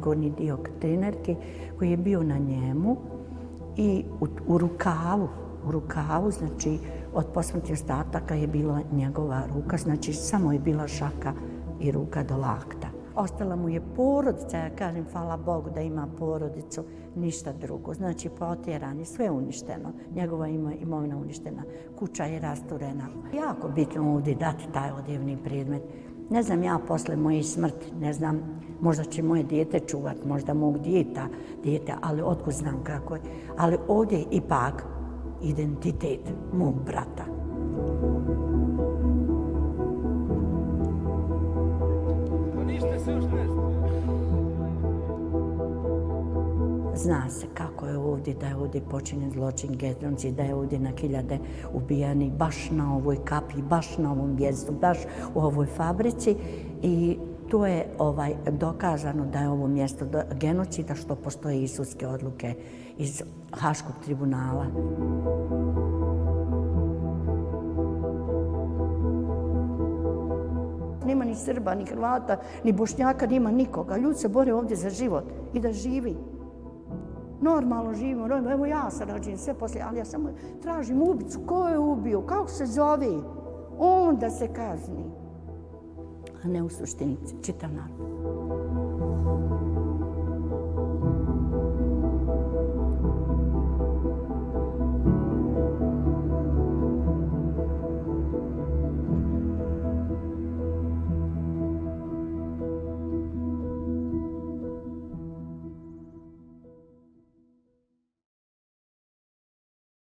gornji dio trenerke koji je bio na njemu i u rukavu, znači od posmrtnih ostataka je bila njegova ruka, znači samo je bila šaka i ruka do lakta. Ostala mu je porodica, ja kažem, hvala Bogu da ima porodicu, ništa drugo. Znači, potjeran je, sve uništeno. Njegova imovina uništena, kuća je rasturena. Jako bitno ovdje dati taj odjevni predmet. Ne znam ja posle moje smrti, ne znam, možda će moje dijete čuvati, možda mog dijete, ali otkud znam kako je. Ali ovdje je ipak identitet mog brata. Zna se kako je ovdje, da je ovdje počinjen zločin, genocid, da je ovdje na hiljade ubijanih baš na ovoj kapi, baš na ovom mjestu, baš u ovoj fabrici i to je dokazano da je ovo mjesto genocida što postoje i sudske odluke iz Haškog tribunala. Nema ni Srba, ni Hrvata, ni Bošnjaka, nema nikoga. Ljudi se bore ovdje za život i da živi. Normalno živimo, evo ja sam rođen sve poslije, ali ja samo tražim ubicu. Ko je ubio? Kako se zove? On da se kazni. A ne u suštini čitav narod.